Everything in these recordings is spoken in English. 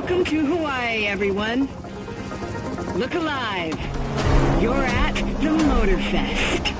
Welcome to Hawaii, everyone. Look alive. You're at the Motorfest.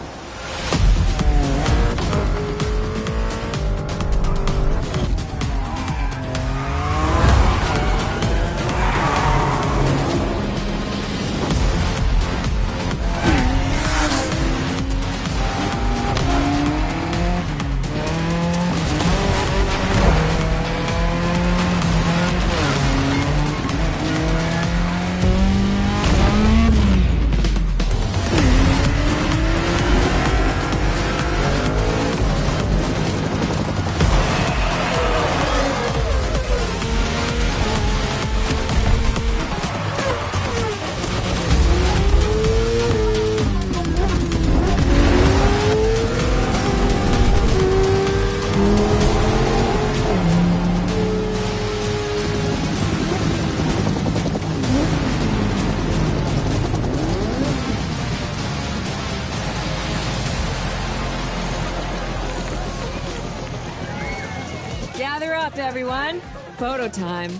Gather up, everyone. Photo time.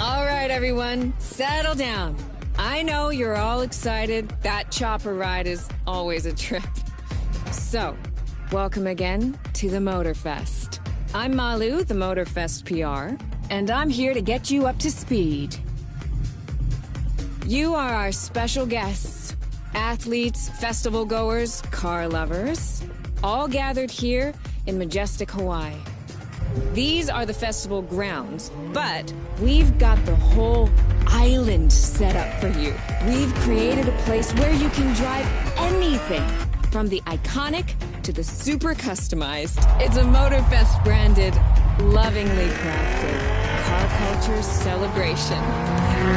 All right, everyone, settle down. I know you're all excited. That chopper ride is always a trip. So, welcome again to the Motorfest. I'm Malu, the Motorfest PR, and I'm here to get you up to speed. You are our special guests, athletes, festival goers, car lovers, all gathered here in majestic Hawaii. These are the festival grounds, but we've got the whole island set up for you. We've created a place where you can drive anything, from the iconic to the super customized. It's a Motorfest branded, lovingly crafted car culture celebration.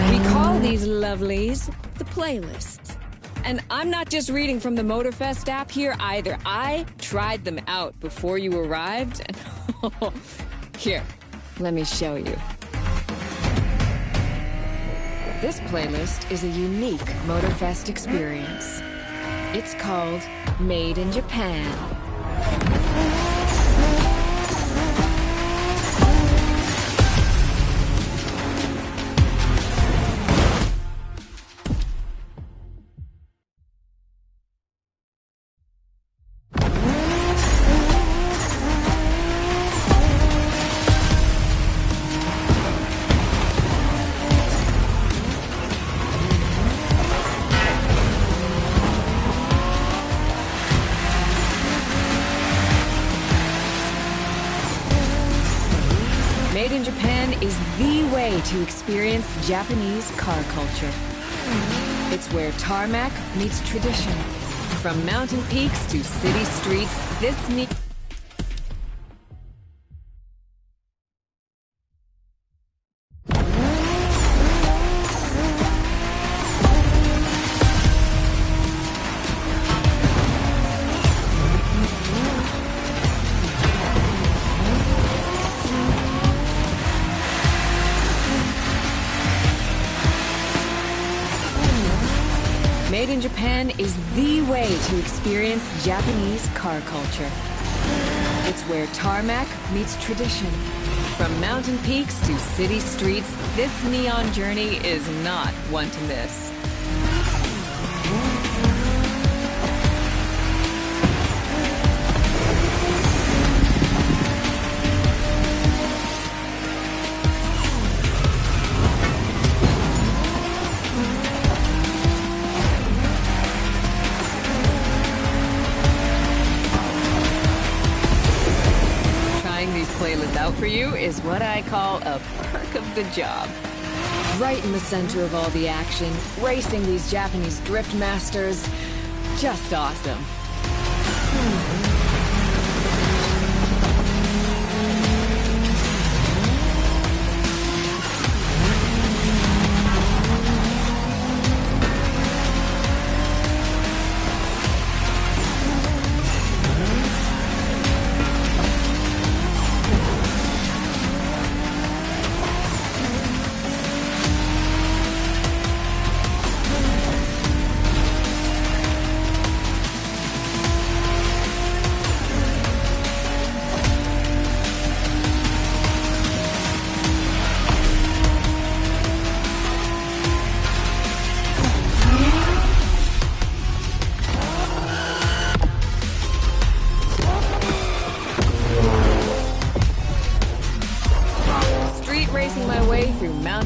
We call these lovelies the playlists. And I'm not just reading from the Motorfest app here either. I tried them out before you arrived. And here, let me show you. This playlist is a unique Motorfest experience. It's called Made in Japan. Made in Japan is the way to experience Japanese car culture. It's where tarmac meets tradition. From mountain peaks to city streets, Made in Japan is the way to experience Japanese car culture. It's where tarmac meets tradition. From mountain peaks to city streets, this neon journey is not one to miss. Playlist out for you is what I call a perk of the job. Right in the center of all the action, racing these Japanese drift masters, just awesome.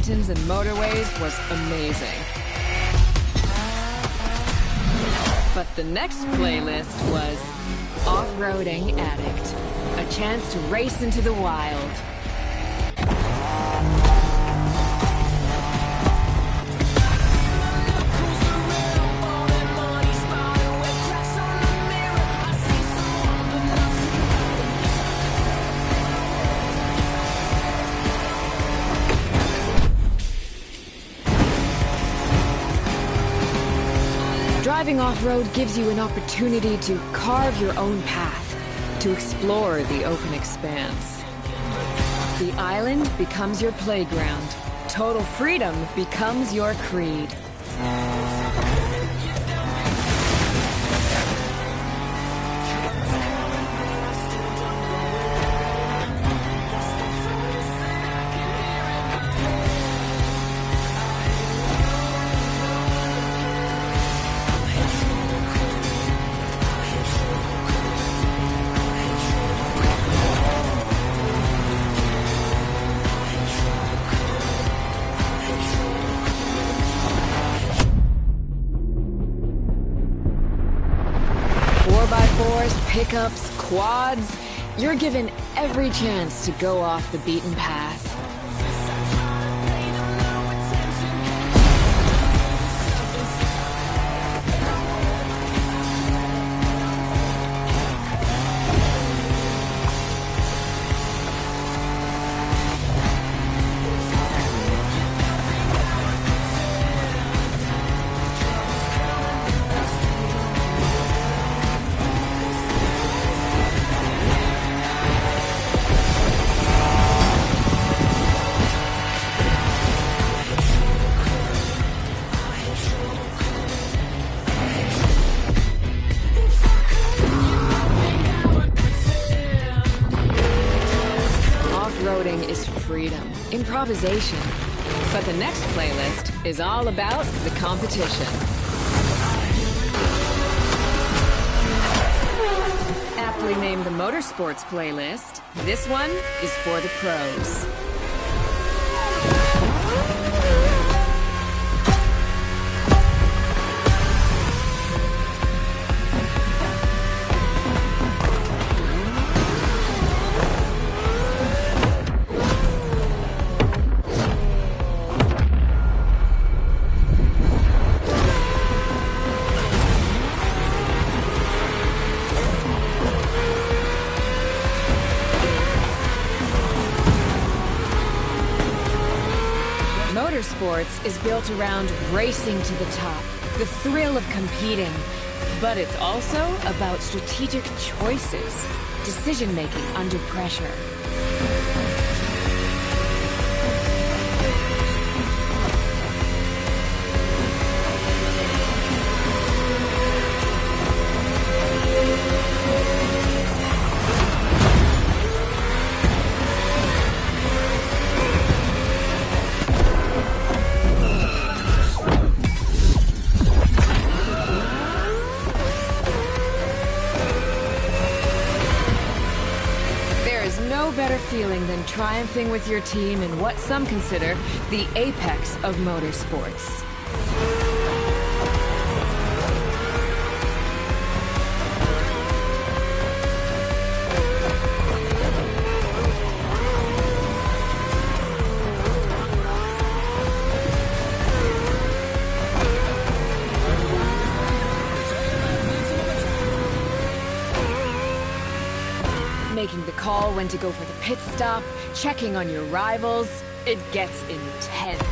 mountains and motorways was amazing. But the next playlist was Off-Roading Addict. A chance to race into the wild. Driving off-road gives you an opportunity to carve your own path, to explore the open expanse. The island becomes your playground. Total freedom becomes your creed. Pickups, quads, you're given every chance to go off the beaten path. Is freedom, improvisation. But the next playlist is all about the competition. Aptly named the Motorsports playlist, this one is for the pros. Motorsports is built around racing to the top, the thrill of competing. But it's also about strategic choices, decision-making under pressure. No better feeling than triumphing with your team in what some consider the apex of motorsports. Making the call when to go for the pit stop, checking on your rivals, it gets intense.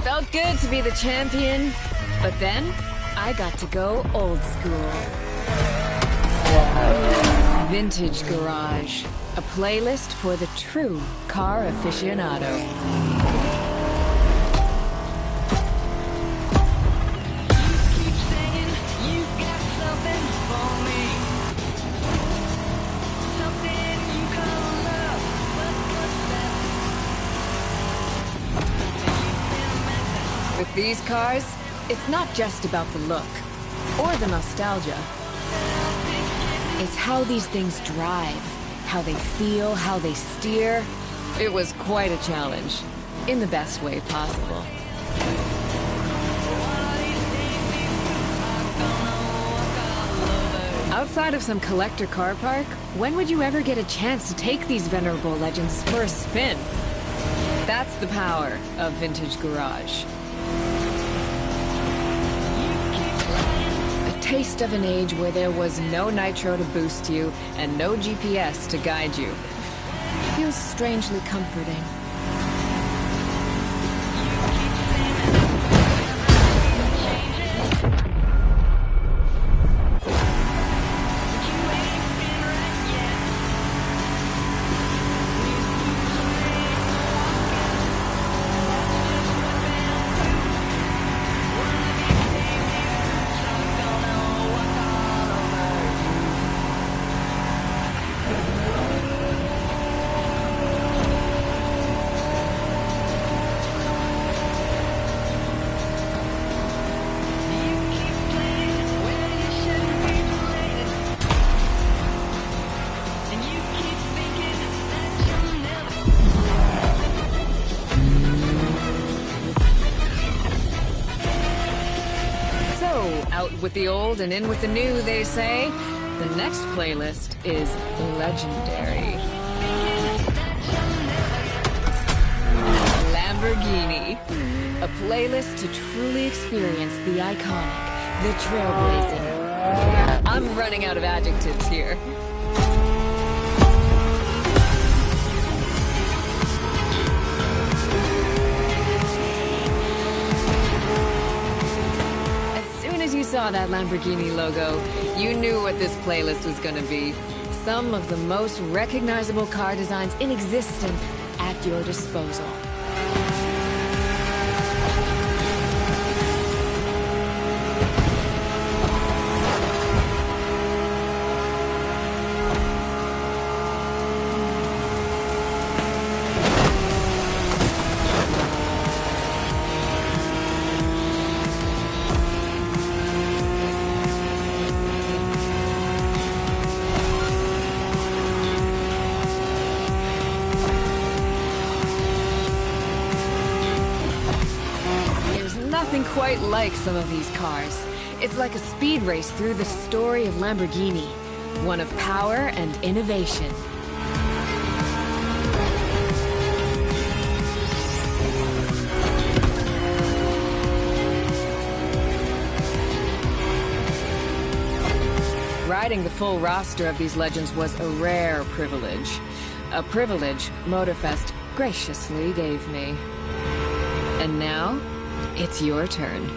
Felt good to be the champion, but then I got to go old school. Vintage Garage, a playlist for the true car aficionado. With these cars, it's not just about the look or the nostalgia. It's how these things drive, how they feel, how they steer. It was quite a challenge, in the best way possible. Outside of some collector car park, when would you ever get a chance to take these venerable legends for a spin? That's the power of Vintage Garage. A taste of an age where there was no nitro to boost you and no GPS to guide you. Feels strangely comforting. Out with the old and in with the new, they say. The next playlist is legendary. Lamborghini. A playlist to truly experience the iconic, the trailblazing. I'm running out of adjectives here. You saw that Lamborghini logo, you knew what this playlist was gonna be. Some of the most recognizable car designs in existence at your disposal. Nothing quite like some of these cars. It's like a speed race through the story of Lamborghini. One of power and innovation. Riding the full roster of these legends was a rare privilege. A privilege Motorfest graciously gave me. And now, it's your turn.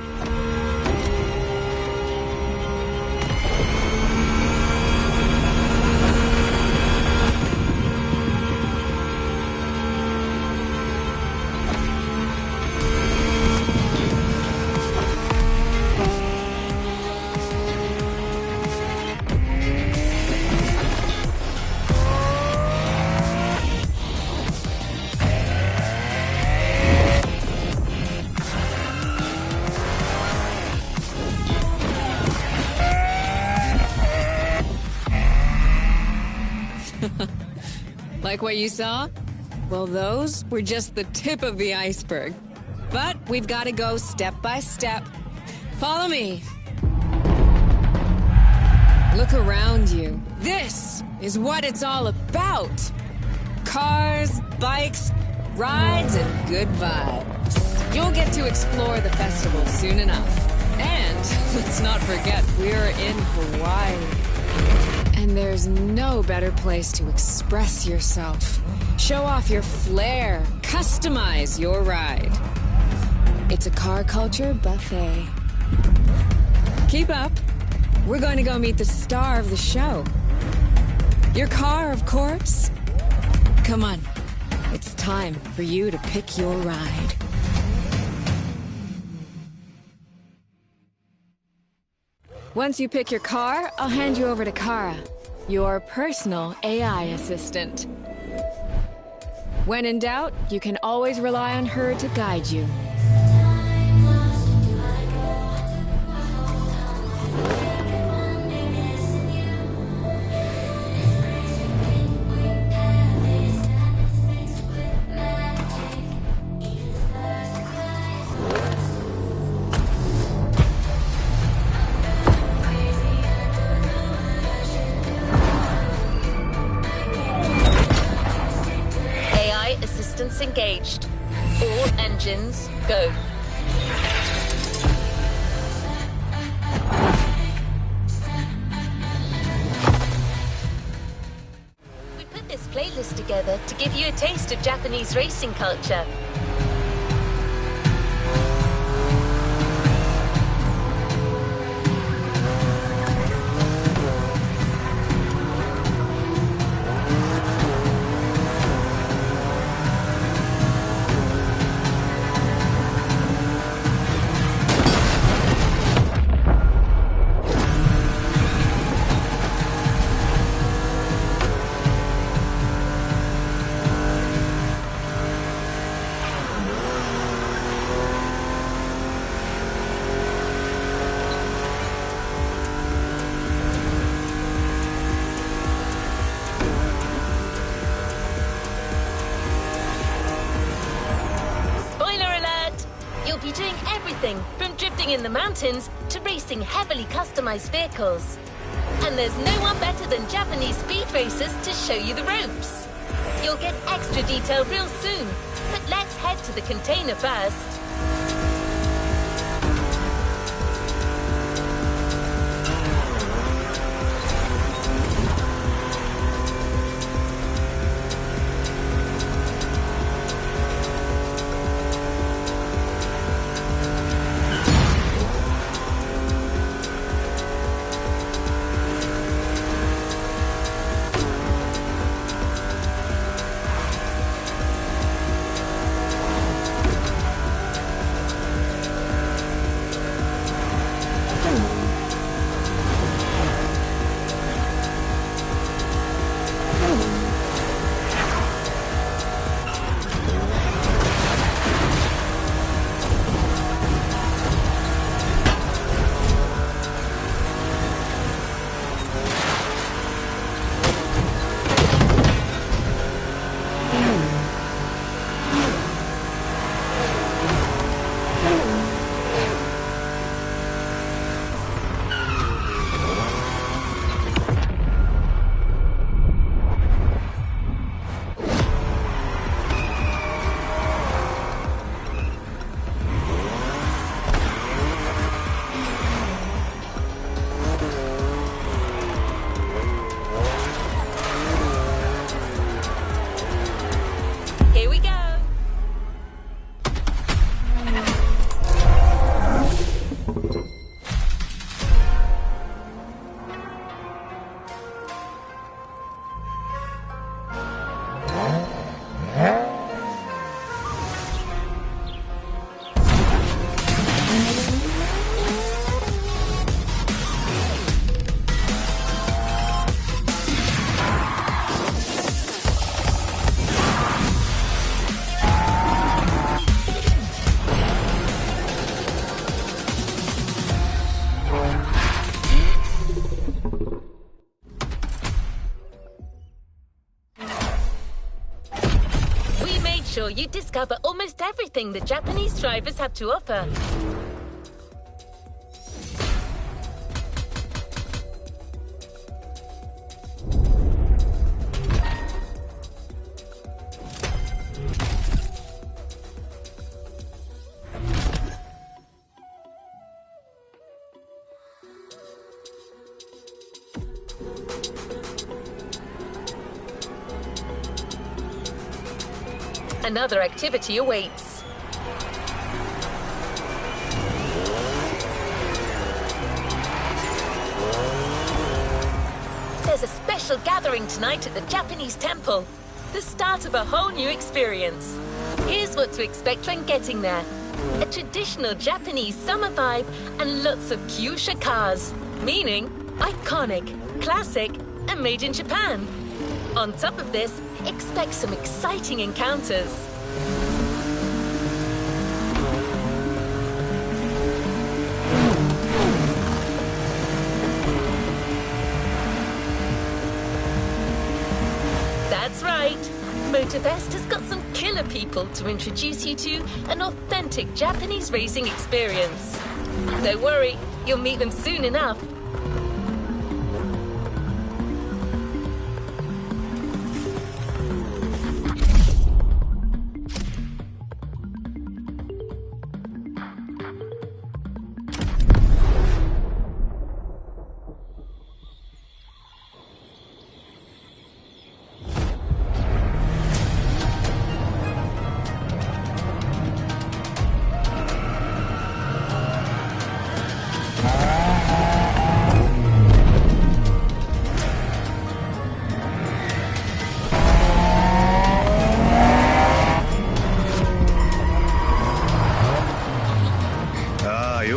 Like what you saw? Well, those were just the tip of the iceberg. But we've got to go step by step. Follow me. Look around you. This is what it's all about. Cars, bikes, rides, and good vibes. You'll get to explore the festival soon enough. And let's not forget, we're in Hawaii. And there's no better place to express yourself. Show off your flair. Customize your ride. It's a car culture buffet. Keep up. We're going to go meet the star of the show. Your car, of course. Come on. It's time for you to pick your ride. Once you pick your car, I'll hand you over to Kara, your personal AI assistant. When in doubt, you can always rely on her to guide you. engines, go. We put this playlist together to give you a taste of Japanese racing culture. From drifting in the mountains to racing heavily customized vehicles. And there's no one better than Japanese speed racers to show you the ropes. You'll get extra detail real soon, but let's head to the container first. You discover almost everything that Japanese drivers have to offer. Another activity awaits. There's a special gathering tonight at the Japanese temple. The start of a whole new experience. Here's what to expect when getting there. A traditional Japanese summer vibe and lots of kyusha cars, meaning iconic, classic, and made in Japan. On top of this, expect some exciting encounters. That's right. Motorfest has got some killer people to introduce you to an authentic Japanese racing experience. Don't worry, you'll meet them soon enough.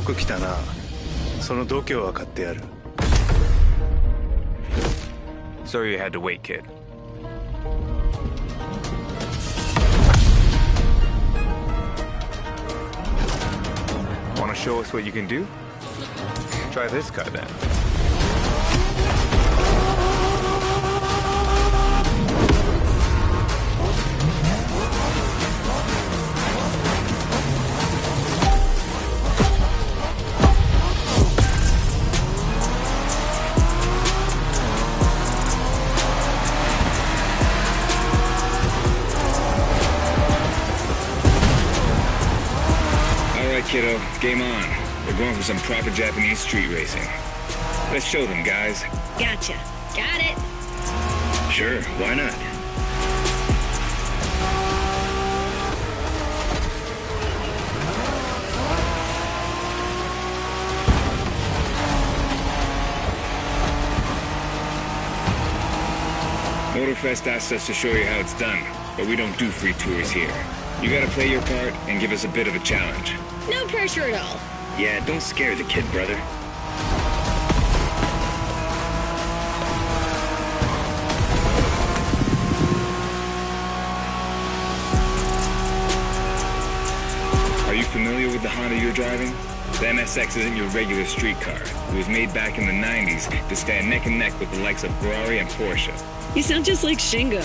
よく来たな。その度胸は買ってやる。 Sorry you had to wait, kid. Want to show us what you can do? Try this car then. Kiddo, game on. We're going for some proper Japanese street racing. Let's show them, guys. Gotcha. Got it. Sure, why not? Motorfest asked us to show you how it's done, but we don't do free tours here. You gotta play your part and give us a bit of a challenge. No pressure at all. Yeah, don't scare the kid, brother. Are you familiar with the Honda you're driving? The NSX isn't your regular street car. It was made back in the 90s to stand neck and neck with the likes of Ferrari and Porsche. You sound just like Shingo.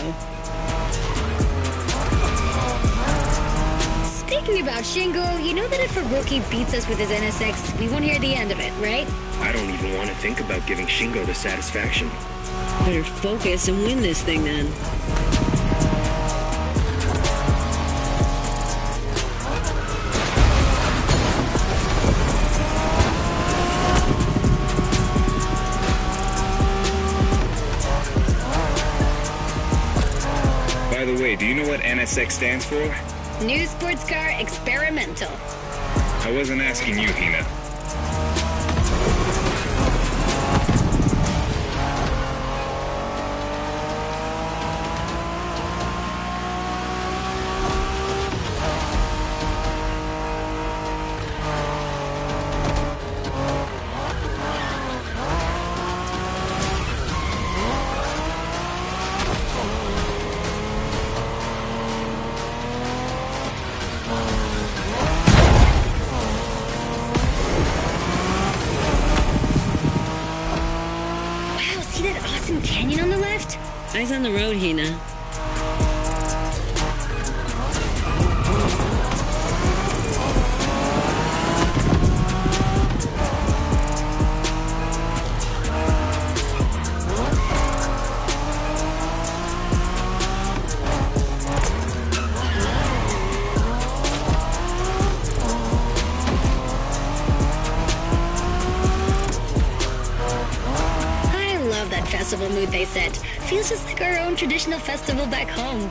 Speaking about Shingo, you know that if a rookie beats us with his NSX, we won't hear the end of it, right? I don't even want to think about giving Shingo the satisfaction. Better focus and win this thing then. By the way, do you know what NSX stands for? New sports car experimental. I wasn't asking you, Hina. Canyon on the left? Eyes on the road, Hina. Festival mood they set. Feels just like our own traditional festival back home.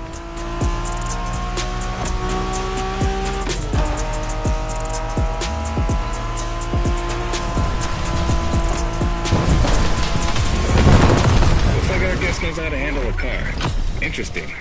Looks like our guest knows how to handle a car. Interesting.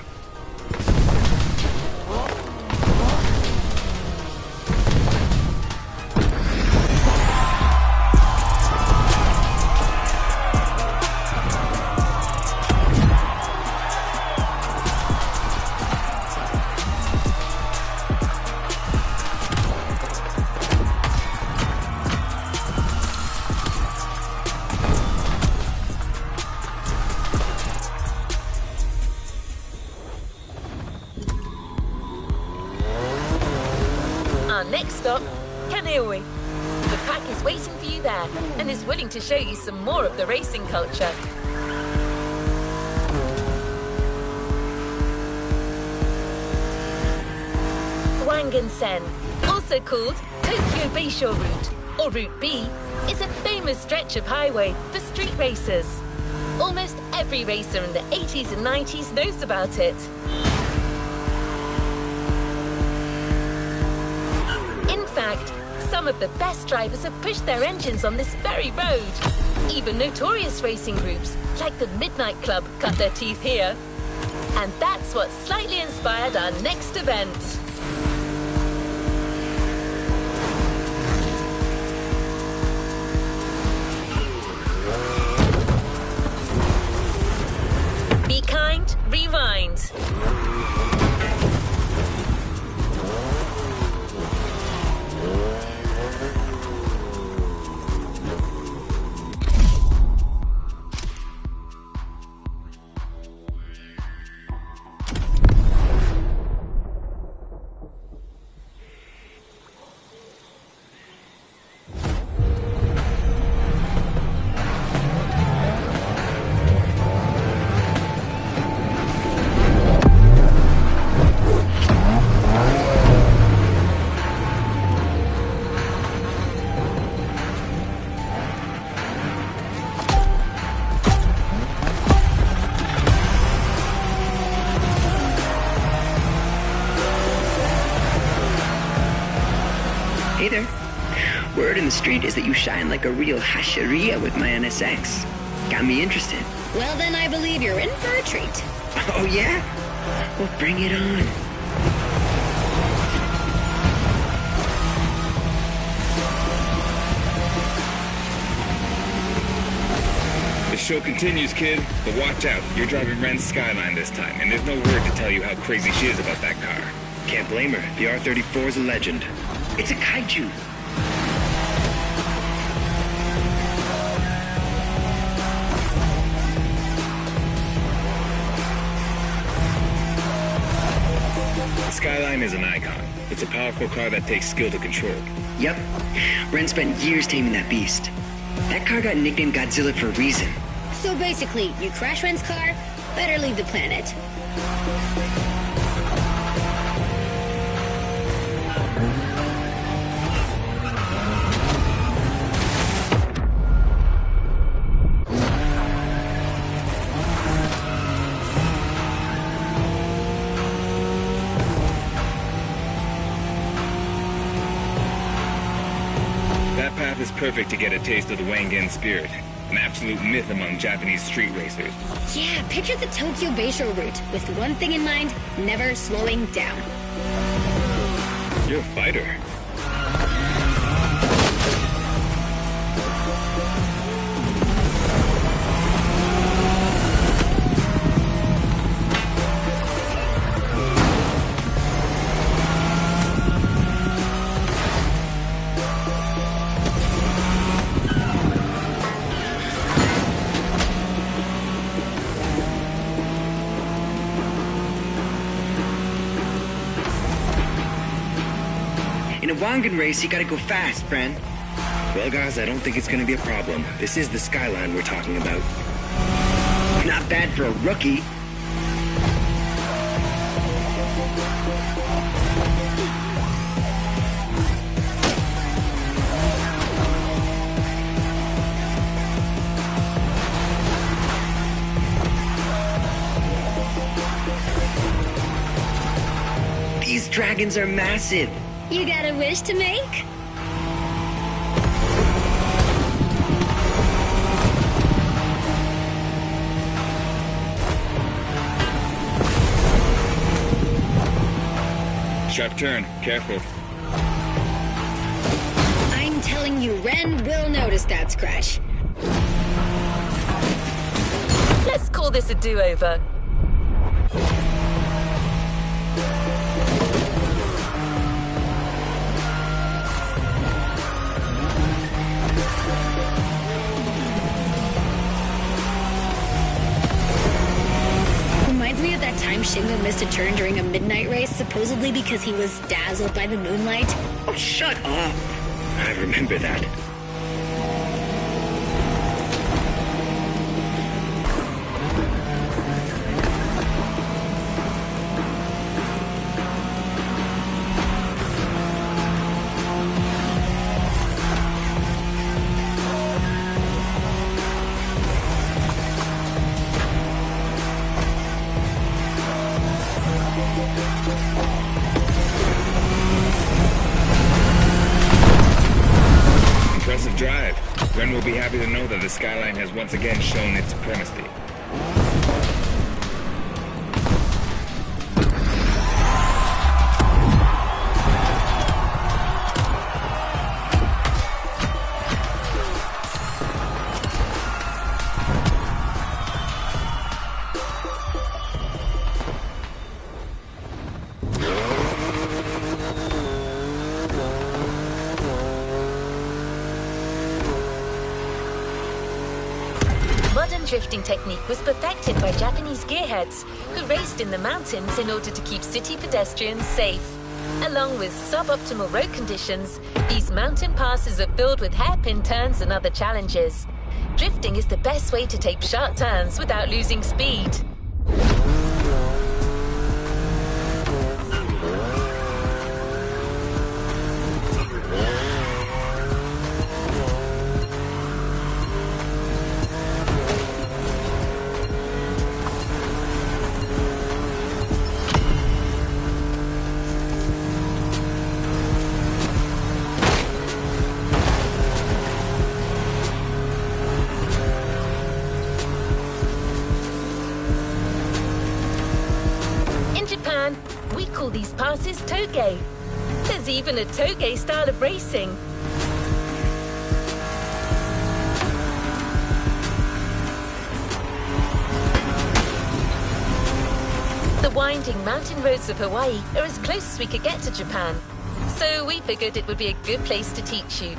Next stop, Kaneohe. The pack is waiting for you there and is willing to show you some more of the racing culture. Wangan-sen, also called Tokyo Beisho Route, or Route B, is a famous stretch of highway for street racers. Almost every racer in the 80s and 90s knows about it. In fact, some of the best drivers have pushed their engines on this very road. Even notorious racing groups, like the Midnight Club, cut their teeth here. And that's what slightly inspired our next event. Hey there. Word in the street is that you shine like a real hasheria with my NSX. Got me interested. Well, then I believe you're in for a treat. Oh, yeah? Well, bring it on. The show continues, kid, but watch out. You're driving Ren's Skyline this time, and there's no word to tell you how crazy she is about that car. Can't blame her. The R-34 is a legend. It's a kaiju. The Skyline is an icon. It's a powerful car that takes skill to control. Yep. Ren spent years taming that beast. That car got nicknamed Godzilla for a reason. So basically, you crash Ren's car, better leave the planet. That path is perfect to get a taste of the Wangen spirit. An absolute myth among Japanese street racers. Yeah, picture the Tokyo Bayshore route, with one thing in mind, never slowing down. You're a fighter. In a Wangen race, you gotta go fast, Bren. Well, guys, I don't think it's gonna be a problem. This is the Skyline we're talking about. Not bad for a rookie. These dragons are massive. You got a wish to make? Sharp turn. Careful. I'm telling you, Ren will notice that scratch. Let's call this a do-over. Reminds me of that time Shingo missed a turn during a midnight race, supposedly because he was dazzled by the moonlight. Oh, shut up. I remember that. Impressive drive. Ren will be happy to know that the Skyline has once again shown its supremacy. Modern drifting technique was perfected by Japanese gearheads who raced in the mountains in order to keep city pedestrians safe. Along with suboptimal road conditions, these mountain passes are filled with hairpin turns and other challenges. Drifting is the best way to take sharp turns without losing speed. This is toge. There's even a toge style of racing. The winding mountain roads of Hawaii are as close as we could get to Japan. So we figured it would be a good place to teach you.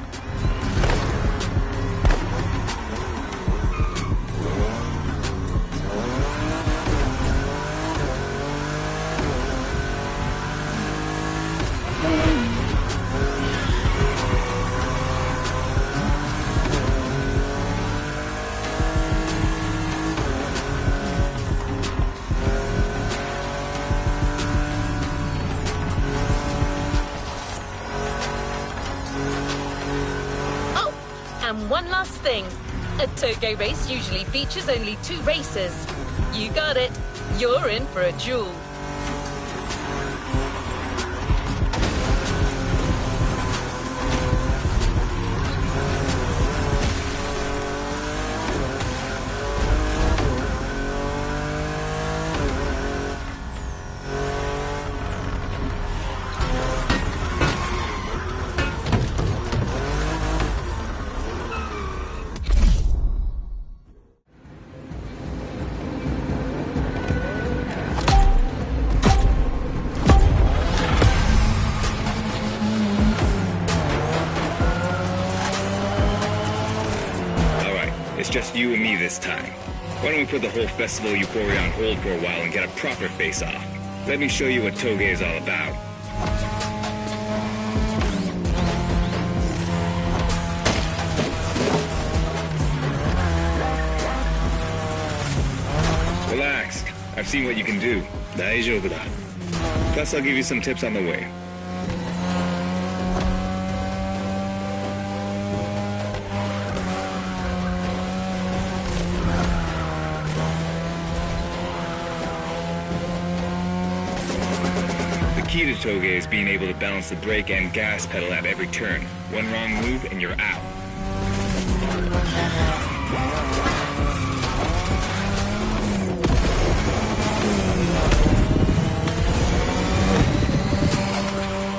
And one last thing. A toge race usually features only 2 racers. You got it. You're in for a duel. It's just you and me this time. Why don't we put the whole festival euphoria on hold for a while and get a proper face-off? Let me show you what toge is all about. Relax. I've seen what you can do. Daijoubu da. Plus, I'll give you some tips on the way. The key to toge is being able to balance the brake and gas pedal at every turn. One wrong move and you're out.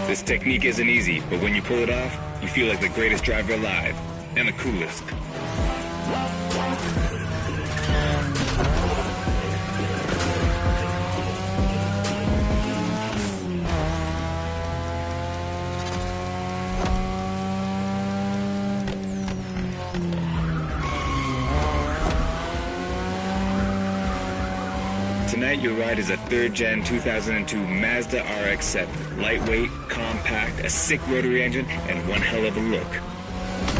This technique isn't easy, but when you pull it off, you feel like the greatest driver alive. And the coolest. Tonight, your ride is a 3rd Gen 2002 Mazda RX-7. Lightweight, compact, a sick rotary engine, and one hell of a look.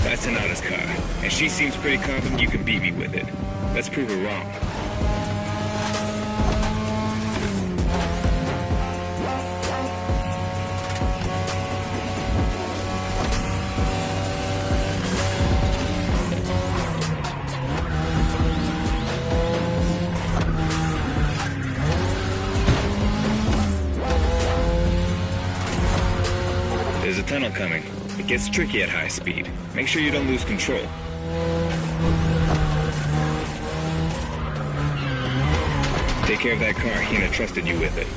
That's Tanada's car, and she seems pretty confident you can beat me with it. Let's prove her wrong. There's a tunnel coming. It gets tricky at high speed. Make sure you don't lose control. Take care of that car. Hina trusted you with it.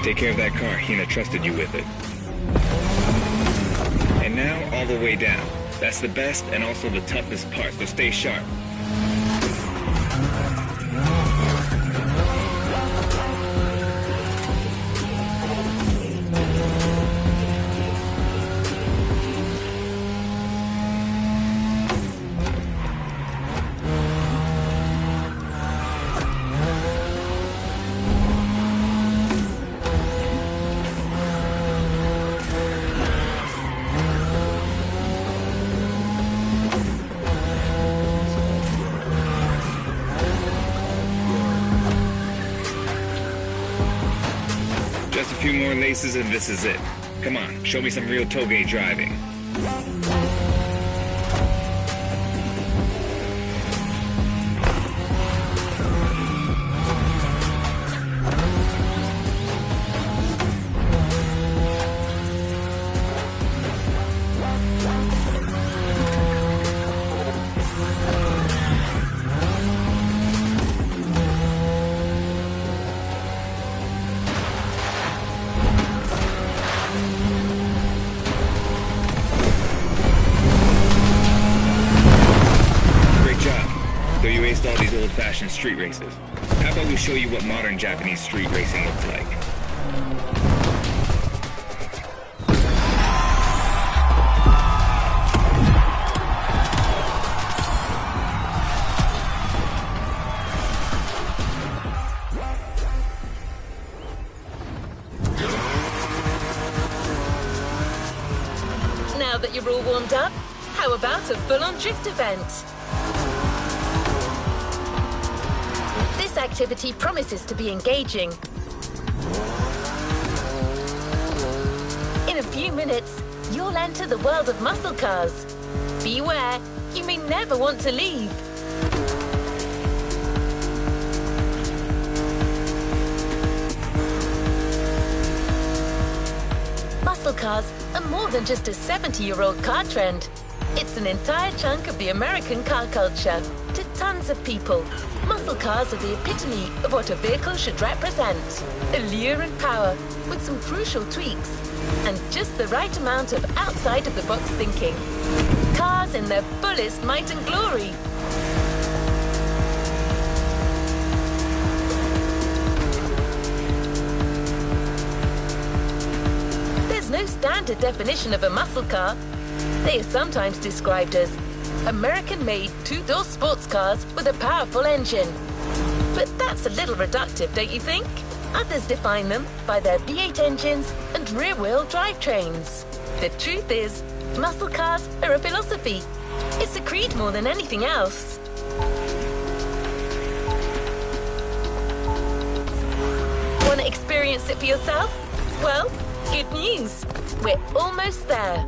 Take care of that car. Hina trusted you with it. And now, all the way down. That's the best and also the toughest part, so stay sharp. Just a few more laces and this is it. Come on, show me some real toge driving. old-fashioned street races. How about we show you what modern Japanese street racing looks like? Now that you're all warmed up, how about a full-on drift event? This activity promises to be engaging. In a few minutes, you'll enter the world of muscle cars. Beware, you may never want to leave. Muscle cars are more than just a 70-year-old car trend. It's an entire chunk of the American car culture. To tons of people, muscle cars are the epitome of what a vehicle should represent. Allure and power, with some crucial tweaks, and just the right amount of outside-of-the-box thinking. Cars in their fullest might and glory. There's no standard definition of a muscle car. They are sometimes described as American-made two-door sports cars with a powerful engine. But that's a little reductive, don't you think? Others define them by their V8 engines and rear-wheel drivetrains. The truth is, muscle cars are a philosophy. It's a creed more than anything else. Want to experience it for yourself? Well, good news. We're almost there.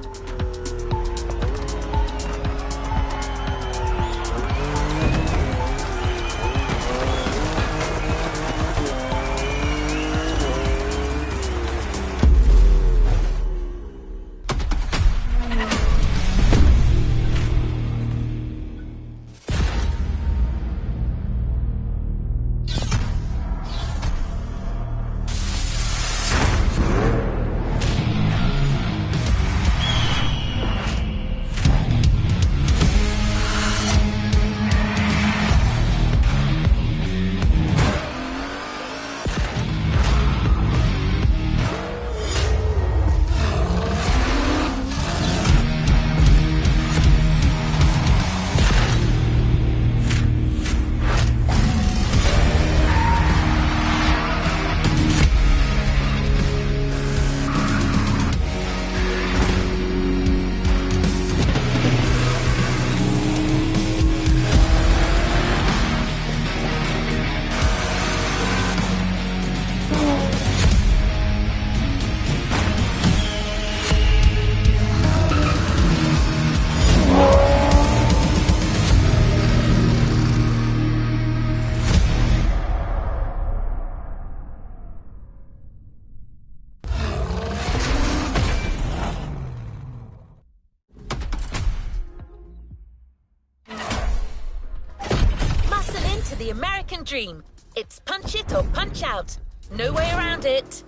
The American dream. It's punch it or punch out. No way around it.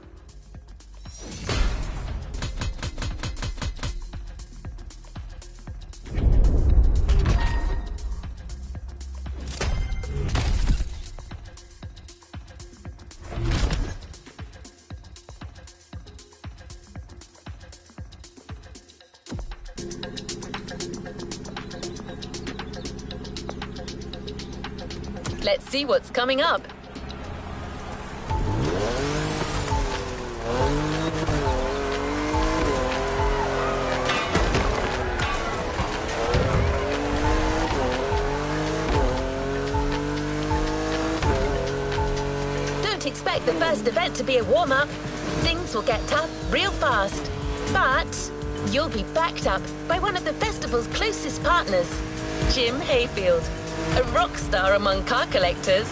Let's see what's coming up. Don't expect the first event to be a warm-up. Things will get tough real fast. But you'll be backed up by one of the festival's closest partners, Jim Hayfield. A rock star among car collectors.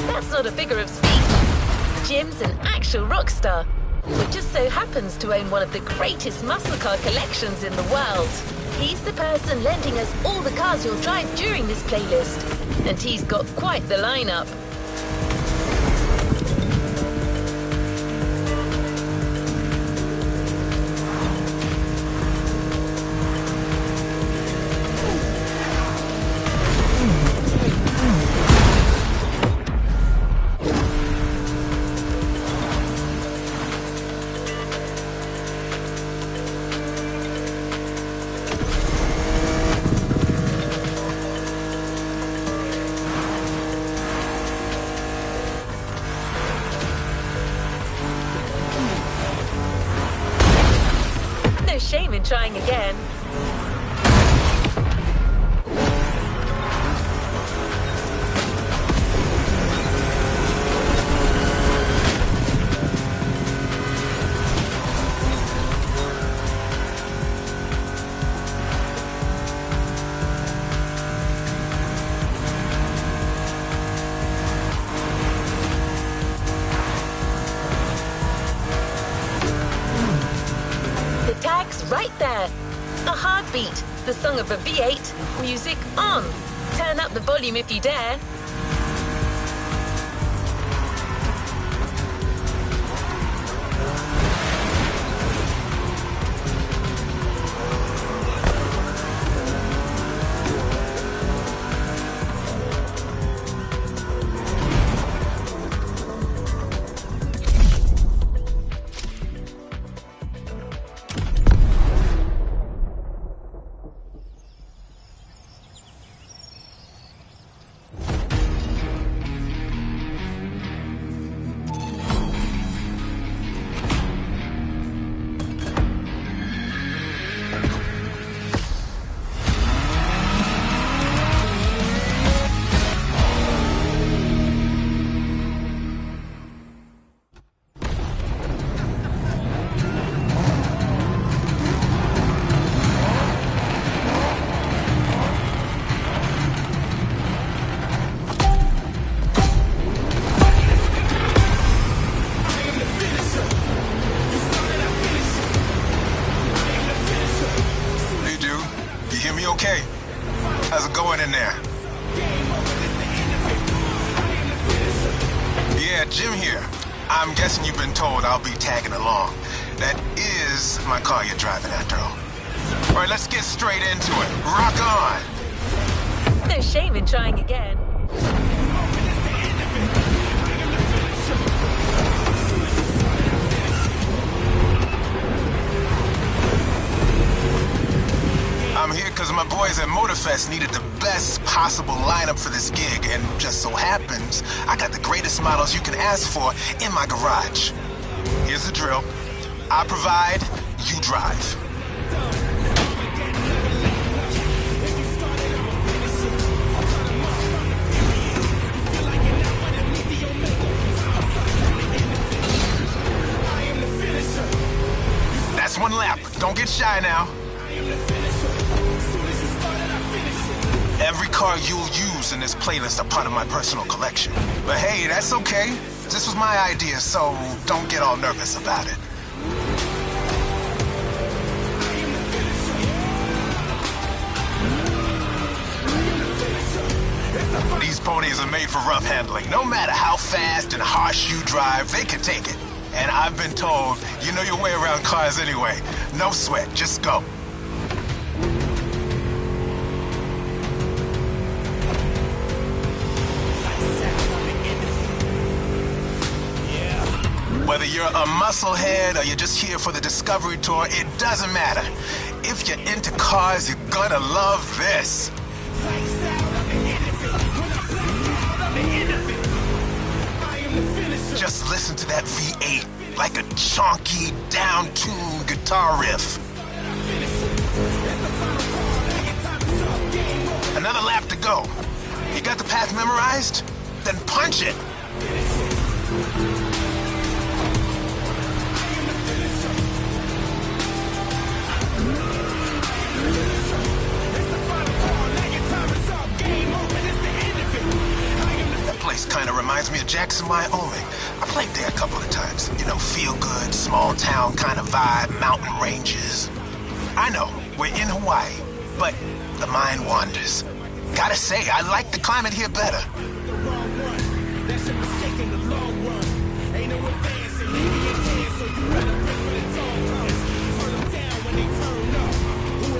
That's not a figure of speech. Jim's an actual rock star, who just so happens to own one of the greatest muscle car collections in the world. He's the person lending us all the cars you'll drive during this playlist. And he's got quite the lineup. Shame in trying again. Right there. A heartbeat, the song of a V8. Music on. Turn up the volume if you dare. Okay. How's it going in there? Yeah, Jim here. I'm guessing you've been told I'll be tagging along. That is my car you're driving after all. All right, let's get straight into it. Rock on! No shame in trying again. I'm here because my boys at Motorfest needed the best possible lineup for this gig, and just so happens, I got the greatest models you can ask for in my garage. Here's the drill. I provide, you drive. That's one lap. Don't get shy now. Every car you'll use in this playlist are part of my personal collection. But hey, that's okay. This was my idea, so don't get all nervous about it. These ponies are made for rough handling. No matter how fast and harsh you drive, they can take it. And I've been told, you know your way around cars anyway. No sweat, just go. Whether you're a musclehead or you're just here for the Discovery Tour, it doesn't matter. If you're into cars, you're gonna love this. Just listen to that V8, like a chunky, down-tuned guitar riff. Another lap to go. You got the path memorized? Then punch it. That place kind of reminds me of Jackson, Wyoming. I played there a couple of times. You know, feel good, small town kind of vibe, mountain ranges. I know, we're in Hawaii, but the mind wanders. Gotta say, I like the climate here better.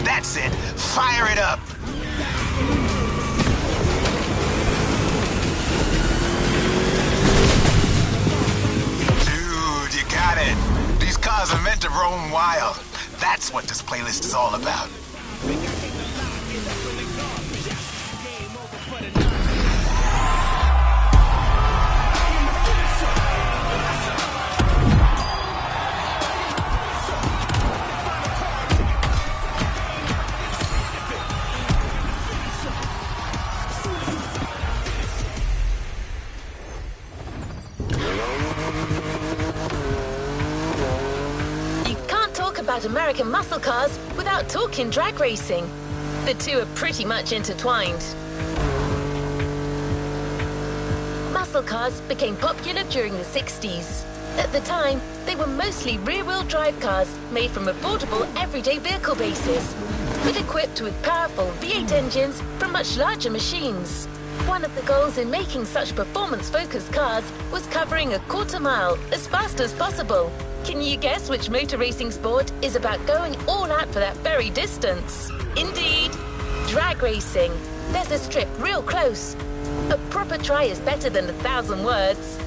That's it. Fire it up. Dude, you got it. These cars are meant to roam wild. That's what this playlist is all about. About American muscle cars without talking drag racing. The two are pretty much intertwined. Muscle cars became popular during the 60s. At the time, they were mostly rear-wheel drive cars made from affordable everyday vehicle bases, but equipped with powerful V8 engines from much larger machines. One of the goals in making such performance-focused cars was covering a quarter mile as fast as possible. Can you guess which motor racing sport is about going all out for that very distance? Indeed, drag racing. There's a strip real close. A proper try is better than 1,000 words.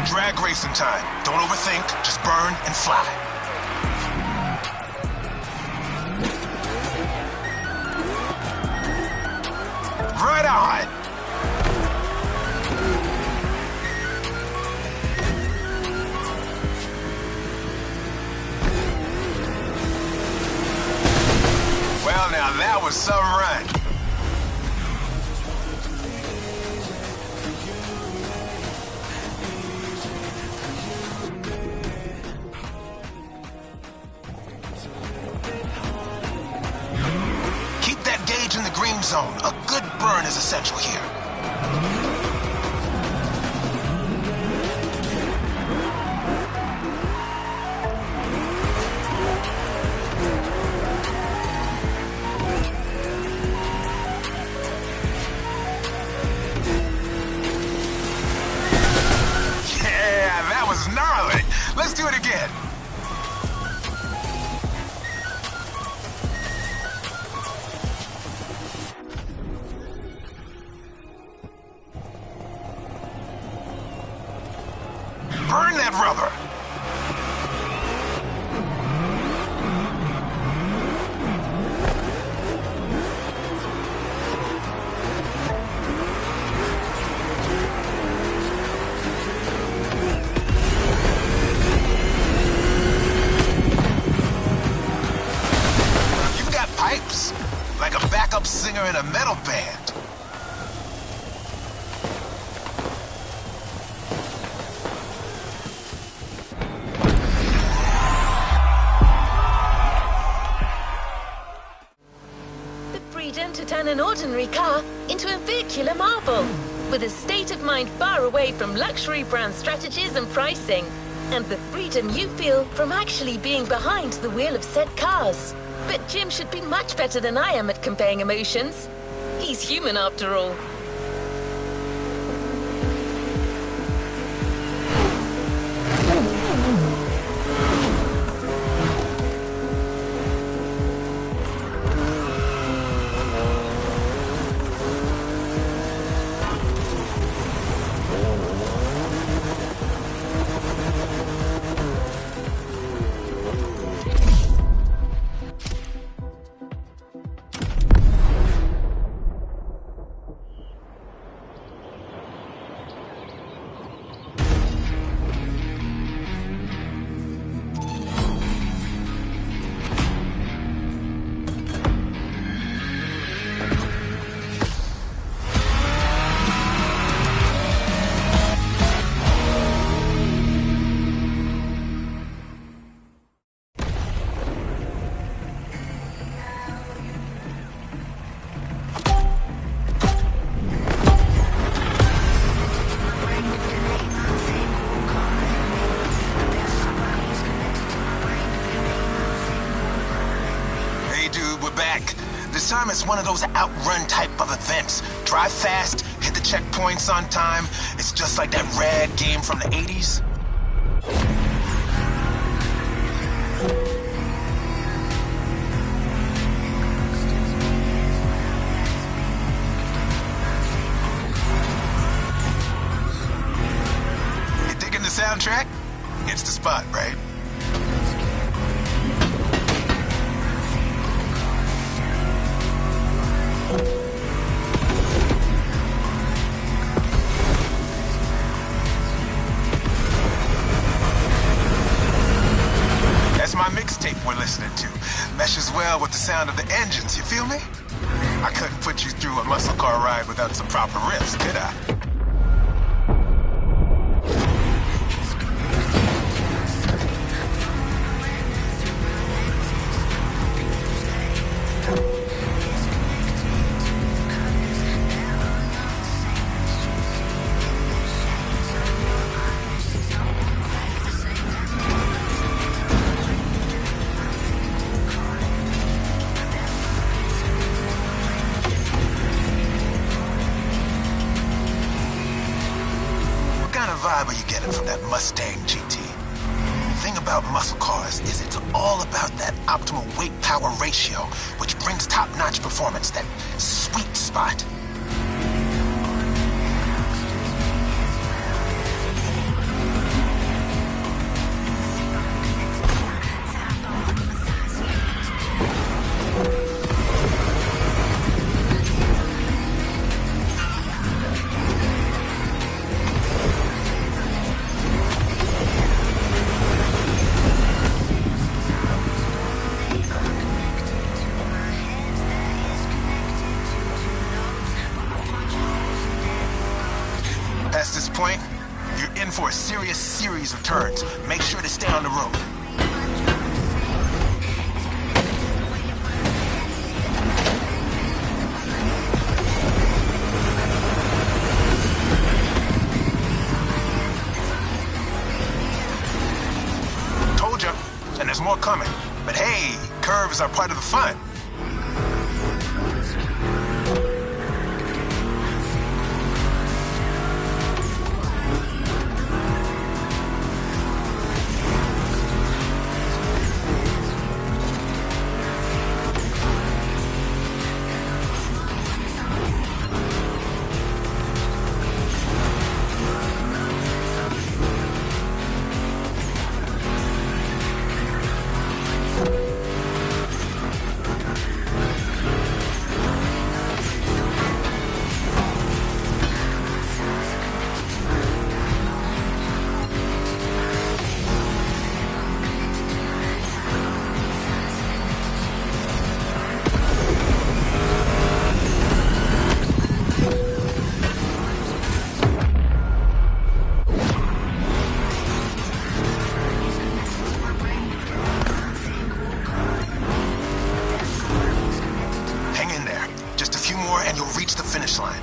Drag racing time. Don't overthink, just burn and fly. Right on! Well, now that was some run. In the green zone. A good burn is essential here. Yeah, that was gnarly. Let's do it again. Burn that rubber! You've got pipes, like a backup singer in a metal band. To turn an ordinary car into a vehicular marvel, with a state of mind far away from luxury brand strategies and pricing, and the freedom you feel from actually being behind the wheel of said cars. But Jim should be much better than I am at conveying emotions. He's human after all. This time it's one of those outrun type of events. Drive fast, hit the checkpoints on time. It's just like that rad game from the 80s. You digging the soundtrack? It's the spot, right? That's my mixtape we're listening to. Meshes well with the sound of the engines, you feel me? I couldn't put you through a muscle car ride without some proper riffs, could I? What kind of vibe are you getting from that Mustang GT? The thing about muscle cars is it's all about that optimal weight-power ratio, which brings top-notch performance, that sweet spot. Past this point, you're in for a serious series of turns. Make sure to stay on the road. Told ya, and there's more coming. But hey, curves are part of the fun. And you'll reach the finish line.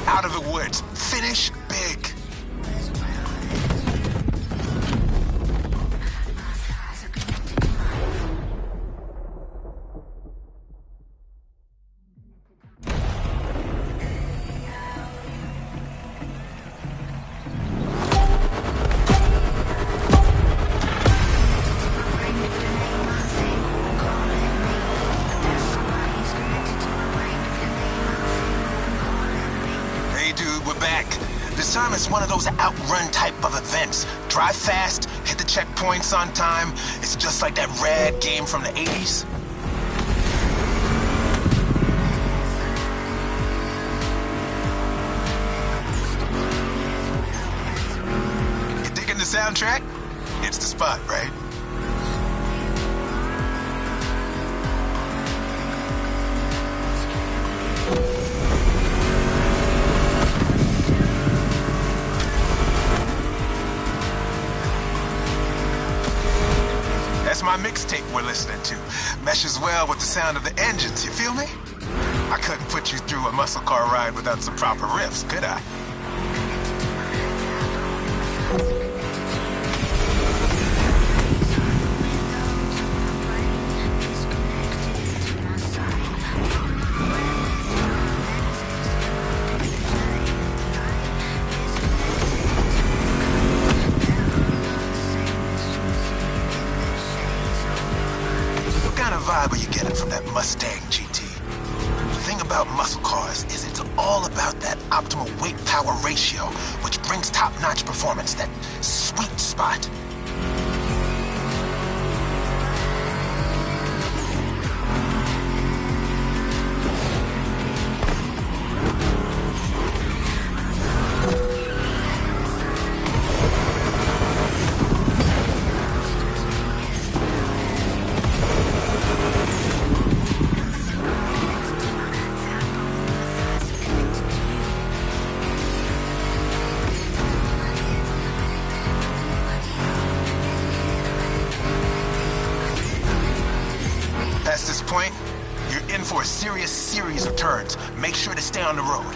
Out of the woods. Finish big. This time it's one of those outrun type of events. Drive fast, hit the checkpoints on time. It's just like that rad game from the 80s. You digging the soundtrack? It's the spot, right? mixtape we're listening to. Meshes well with the sound of the engines, you feel me? I couldn't put you through a muscle car ride without some proper riffs, could I? Vibe are you getting from that Mustang GT? The thing about muscle cars is it's all about that optimal weight-power ratio, which brings top-notch performance, that sweet spot. Past this point, you're in for a serious series of turns. Make sure to stay on the road.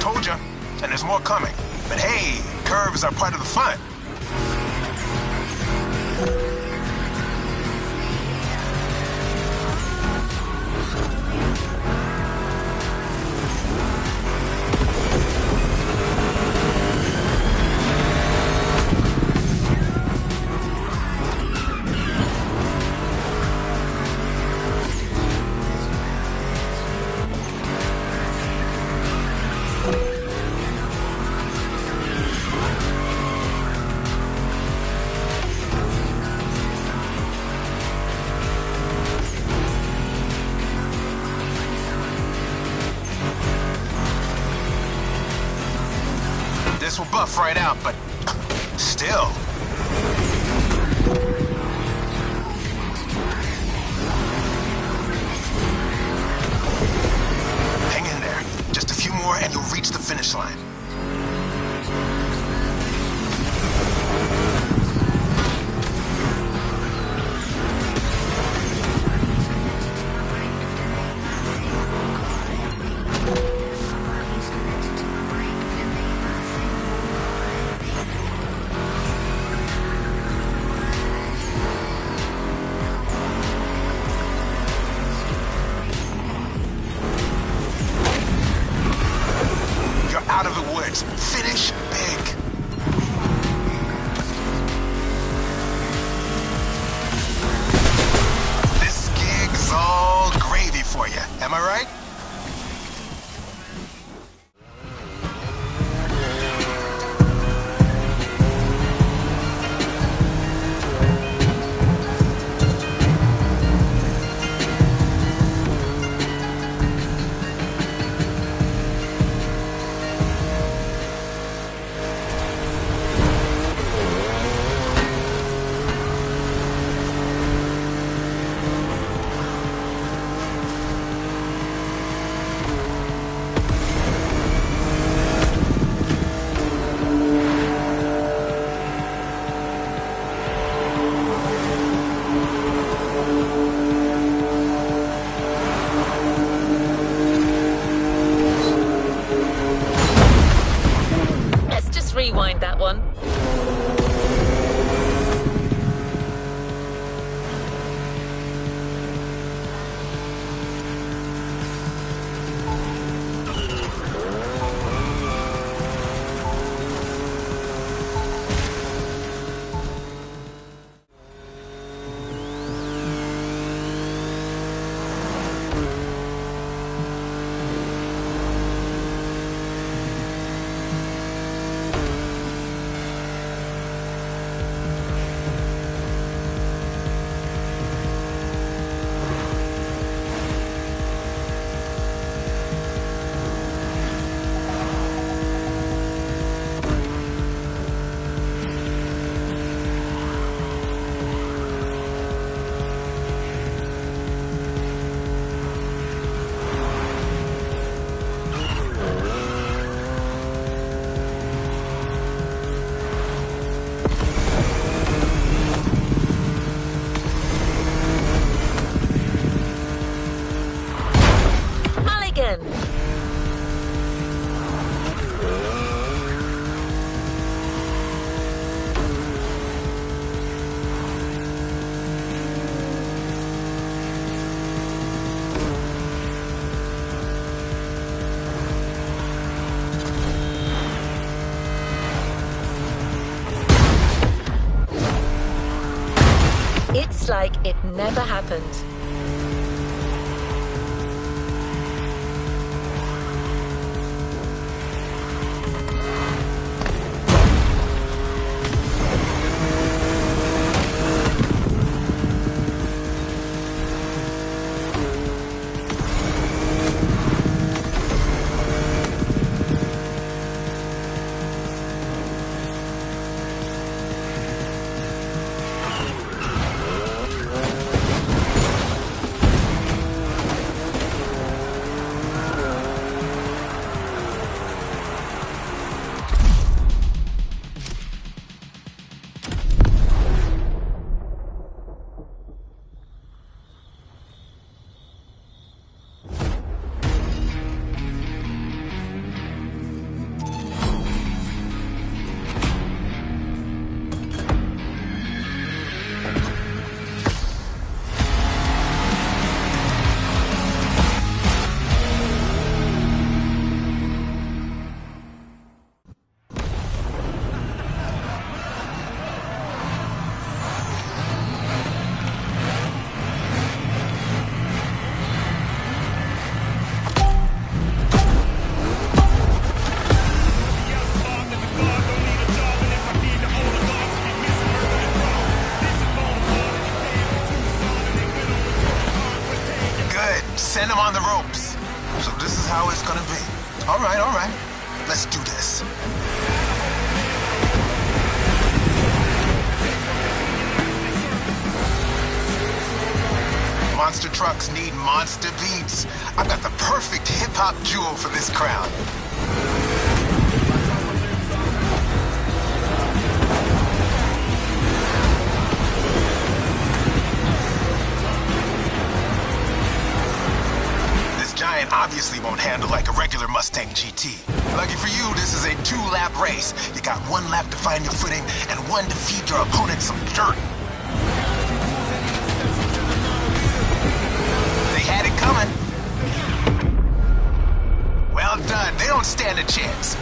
Told ya, and there's more coming. But hey, curves are part of the fun. This will buff right out, but still. Hang in there. Just a few more and you'll reach the finish line. Out of the woods. Finish big. This gig's all gravy for you. Am I right? again. It's like it never happened. Send him on the ropes. So this is how it's gonna be. All right. Let's do this. Monster trucks need monster beats. I've got the perfect hip-hop duo for this crowd. Obviously won't handle like a regular Mustang GT. Lucky for you, this is a 2-lap race. You got 1 lap to find your footing and 1 to feed your opponent some dirt. They had it coming. Well done. They don't stand a chance.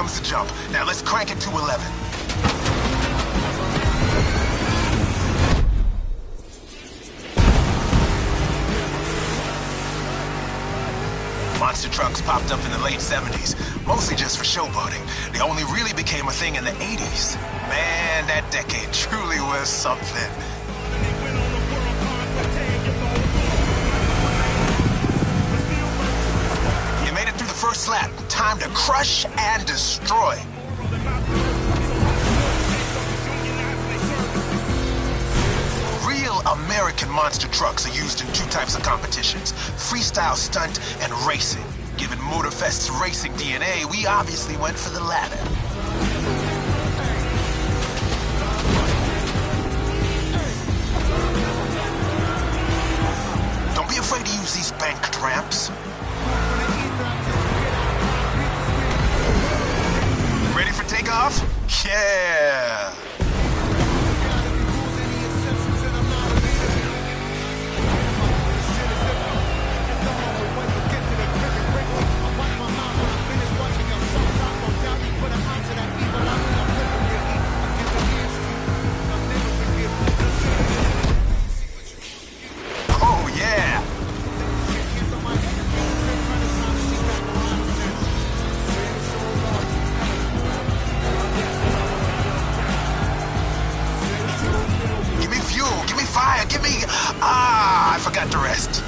The jump. Now let's crank it to 11. Monster trucks popped up in the late 70s, mostly just for showboating. They only really became a thing in the 80s. Man, that decade truly was something. You made it through the first lap. Time to crush and destroy. Real American monster trucks are used in 2 types of competitions: freestyle stunt and racing. Given Motorfest's racing DNA, we obviously went for the latter. Don't be afraid to use these banked ramps. Ready for takeoff? Yeah! Oh, yeah! I forgot to rest.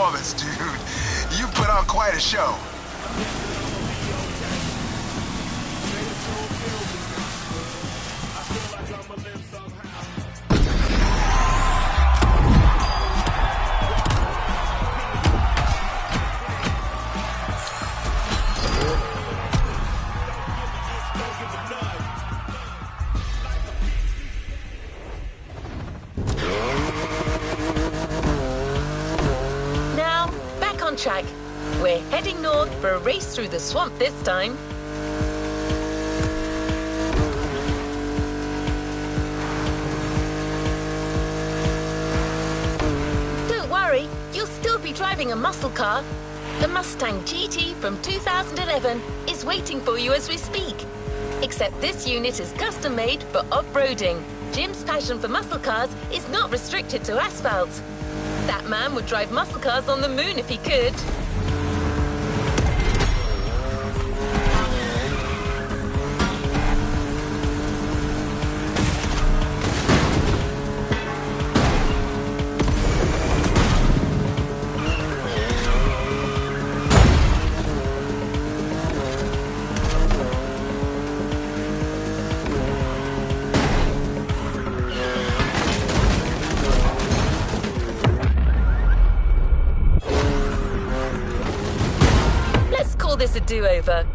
performance, dude. You put on quite a show. Track. We're heading north for a race through the swamp this time. Don't worry, you'll still be driving a muscle car. The Mustang GT from 2011 is waiting for you as we speak. Except this unit is custom made for off-roading. Jim's passion for muscle cars is not restricted to asphalt. That man would drive muscle cars on the moon if he could. This a do-over.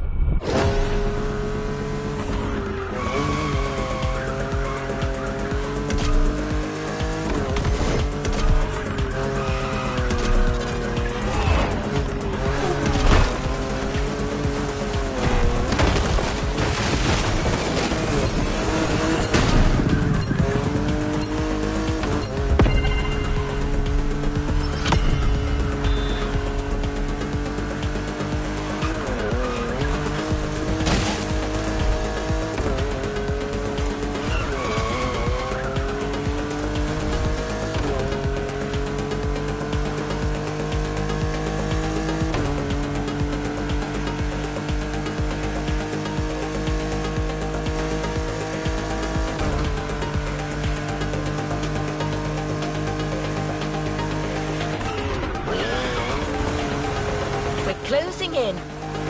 Closing in.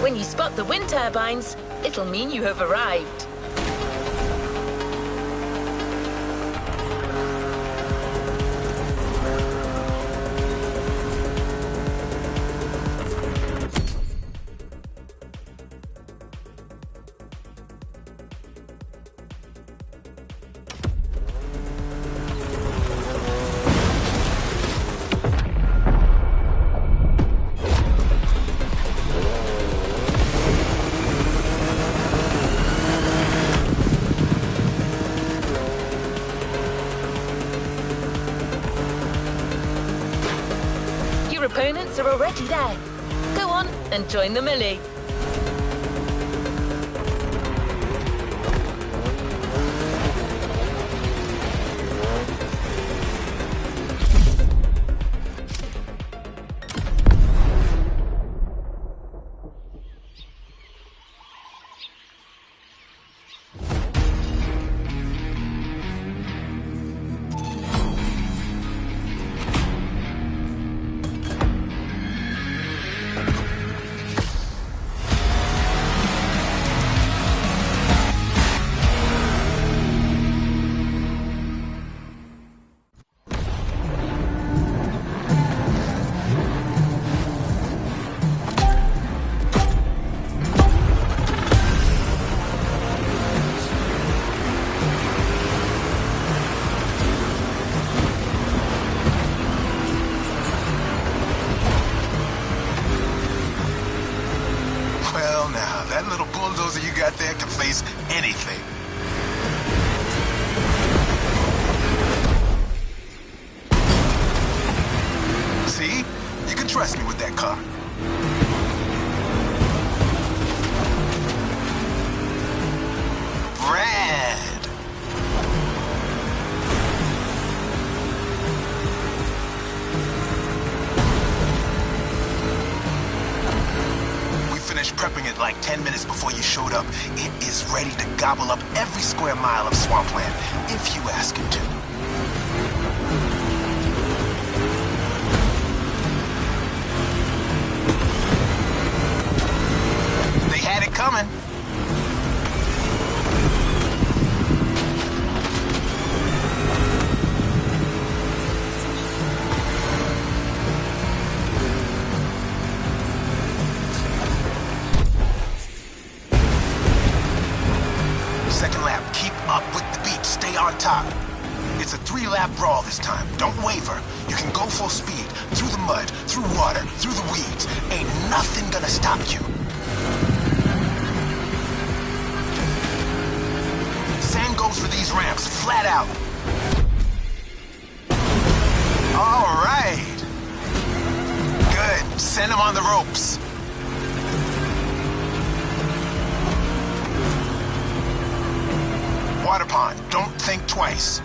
When you spot the wind turbines, it'll mean you have arrived. Your opponents are already there. Go on and join the melee. That little bulldozer you got there can face anything. See? You can trust me with that car. Brad! Finished prepping it like 10 minutes before you showed up. It is ready to gobble up every square mile of swampland, if you ask it to. full speed, through the mud, through water, through the weeds. Ain't nothing gonna stop you. Same goes for these ramps, flat out. All right. Good. Send them on the ropes. Water pond. Don't think twice.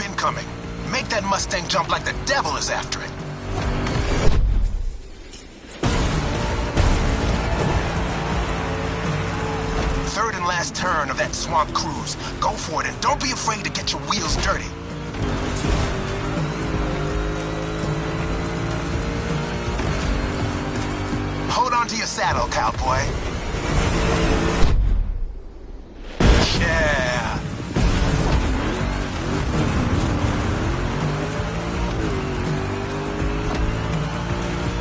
Incoming. Make that Mustang jump like the devil is after it. Third and last turn of that swamp cruise. Go for it and don't be afraid to get your wheels dirty. Hold on to your saddle, cowboy. Yeah.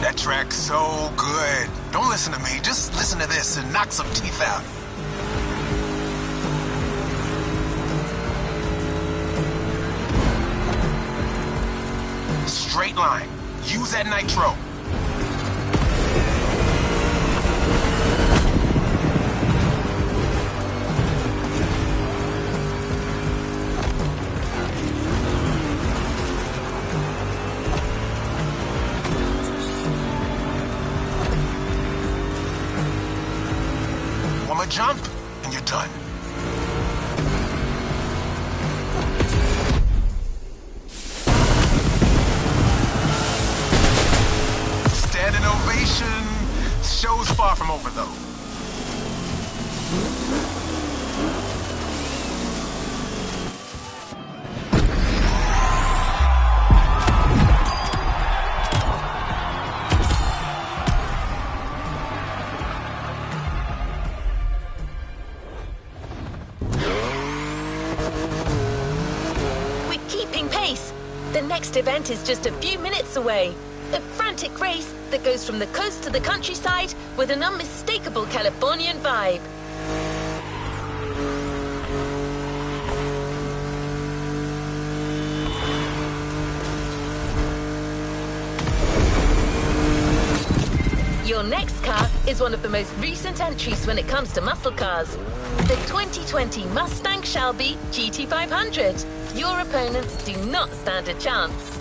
That track's so good. Don't listen to me, just listen to this and knock some teeth out. Straight line. Use that nitro. Jump, and you're done. Standing ovation. Show's far from over, though. The next event is just a few minutes away. A frantic race that goes from the coast to the countryside with an unmistakable Californian vibe. Your next car is one of the most recent entries when it comes to muscle cars. The 2020 Mustang Shelby GT500. Your opponents do not stand a chance.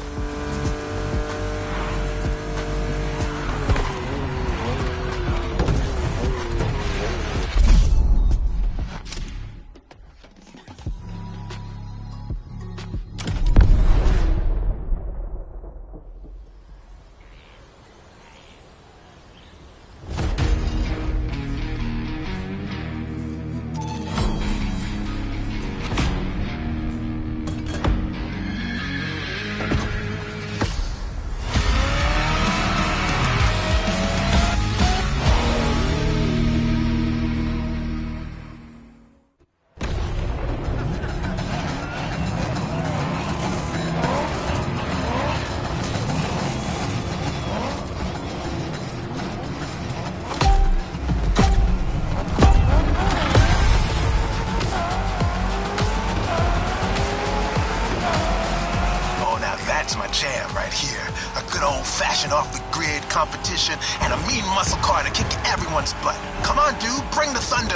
Jam right here. A good old-fashioned off-the-grid competition and a mean muscle car to kick everyone's butt. Come on, dude, bring the thunder.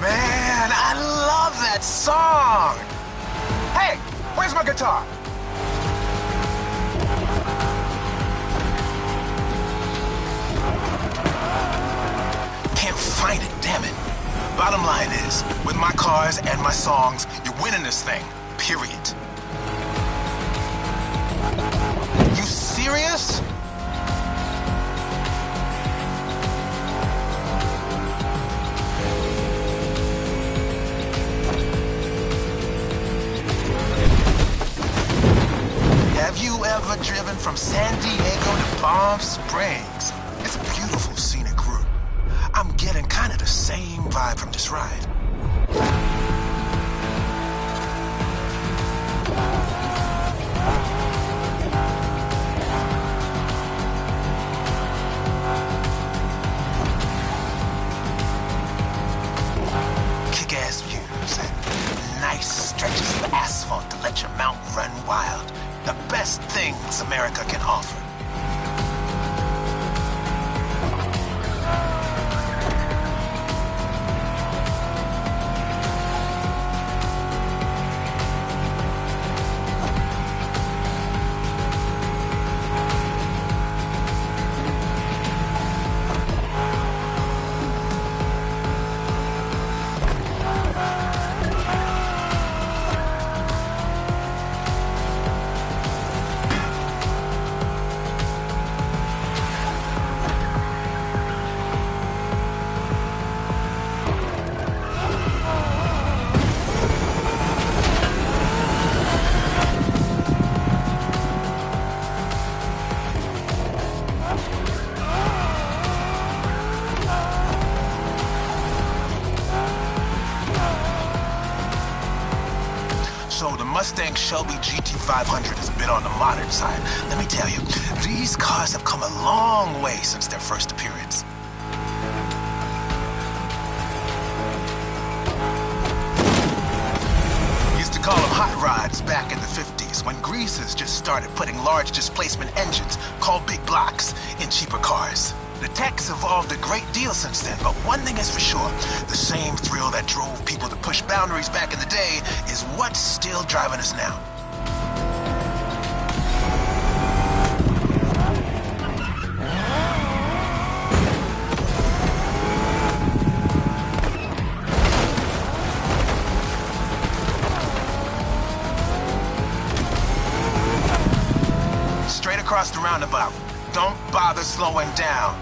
Man, I love that song. Hey, where's my guitar? Find it, damn it. Bottom line is, with my cars and my songs, you're winning this thing. Period. ever driven from San Diego to Palm Springs. It's a beautiful scenic route. I'm getting kind of the same vibe from this ride. Kick-ass views and nice stretches of asphalt to let your mount run wild. The best things America can offer. So the Mustang Shelby GT500 is a bit on the modern side. Let me tell you, these cars have come a long way since their first appearance. Used to call them hot rods back in the 50s when greasers just started putting large displacement engines, called big blocks, in cheaper cars. The tech's evolved a great deal since then, but one thing is for sure, the same thrill that drove people to push boundaries back in the day is what's still driving us now. Straight across the roundabout. Don't bother slowing down.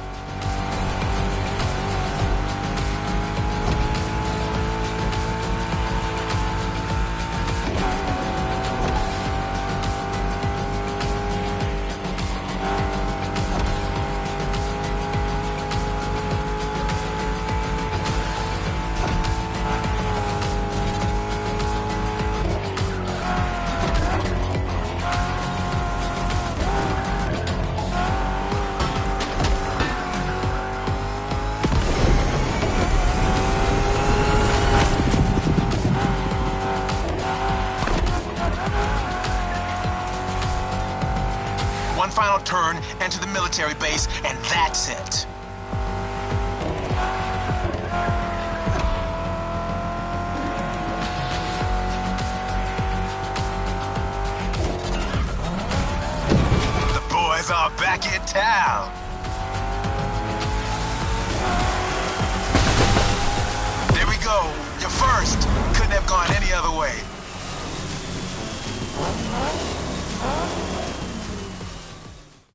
One final turn, enter the military base, and that's it. The boys are back in town. There we go. You're first. Couldn't have gone any other way.